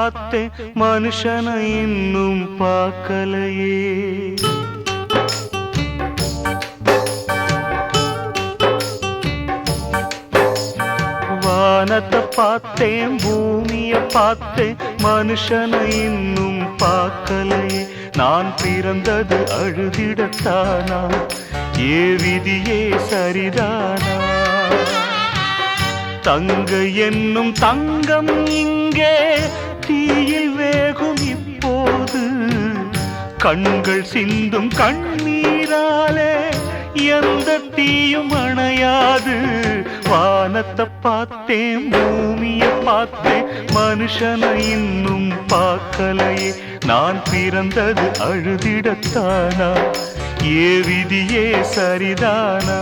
பார்த்தேன் மனுஷனை இன்னும் பார்க்கலையே. வானத்தை பார்த்தேன் பூமியை பார்த்தேன் மனுஷனை இன்னும் பார்க்கலையே. நான் பிறந்தது அழுதிடத்தானா ஏ விதியே சரிதானா? தங்க என்னும் தங்கம் இங்கே தீயில் வேகும் இப்போது. கண்கள் சிந்தும் கண்ணீராலே எந்த தீயும் அணையாது. வானத்தை பார்த்தேன் பூமியை பார்த்தேன் மனுஷனை இன்னும் பார்க்கலையே. நான் பிறந்தது அழுதிடத்தானா ஏ விதியே சரிதானா?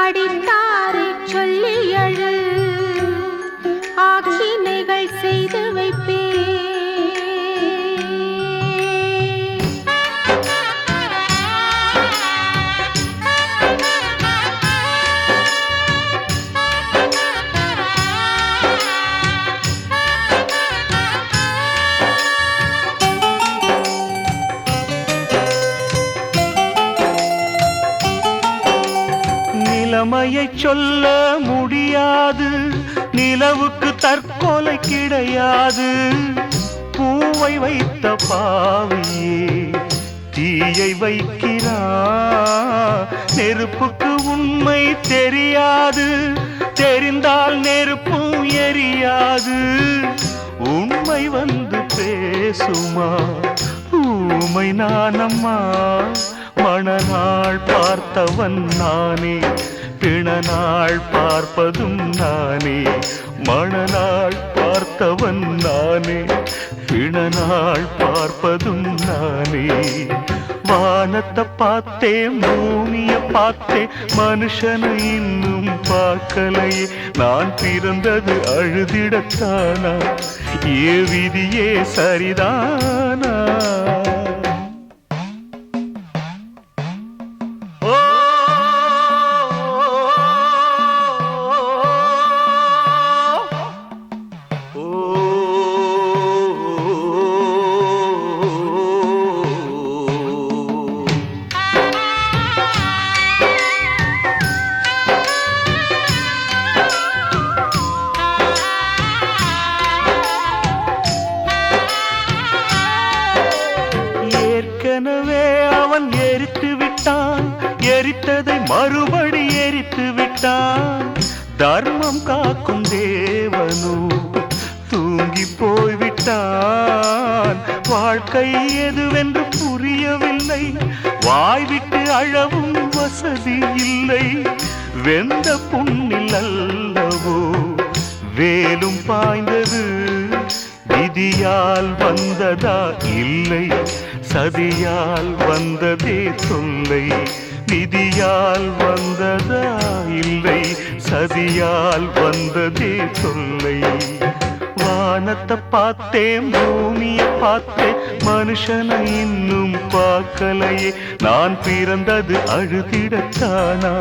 அடித்தாரை சொல்லி எழு ஆக்கினைகள் செய்து வைப்பே. நிலைமையை சொல்ல முடியாது, நிலவுக்கு தற்கொலை கிடையாது. பூவை வைத்த பாவையே தீயை வைக்கிறா. நெருப்புக்கு உண்மை தெரியாது, தெரிந்தால் நெருப்பும் எரியாது. உண்மை வந்து பேசுமா ஊமை நானம்மா? மணநாள் பார்த்தவன் நானே, பிணநாள் பார்ப்பதும் நானே. மணநாள் பார்த்தவன் நானே, பிணநாள் பார்ப்பதும் நானே. வானத்தை பார்த்தேன் பூமியை பார்த்தேன் மனுஷனை இன்னும் பார்க்கலையே. நான் பிறந்தது அழுதிடத்தானா ஏ விதியே சரிதானா? ஏற்கனவே அவன் எரித்து விட்டான், எரித்ததை மறுபடி எரித்து விட்டான். தர்மம் காக்கும் தேவனோ தூங்கி போய்விட்டான். வாழ்க்கை எதுவென்று புரியவில்லை, வாய்விட்டு அழவும் வசதி இல்லை. வெந்த புண்ணில் அல்லவோ வேலும் பாய்ந்தது, விதியால் வந்ததா இல்லை சதியால் வந்ததே தொல்லை. விதியால் வந்ததா இல்லை சதியால் வந்ததே தொல்லை. வானத்தை பார்த்தேன் பூமியை பார்த்தேன் மனுஷனை இன்னும் பார்க்கலையே. நான் பிறந்தது அழுதிடத்தானா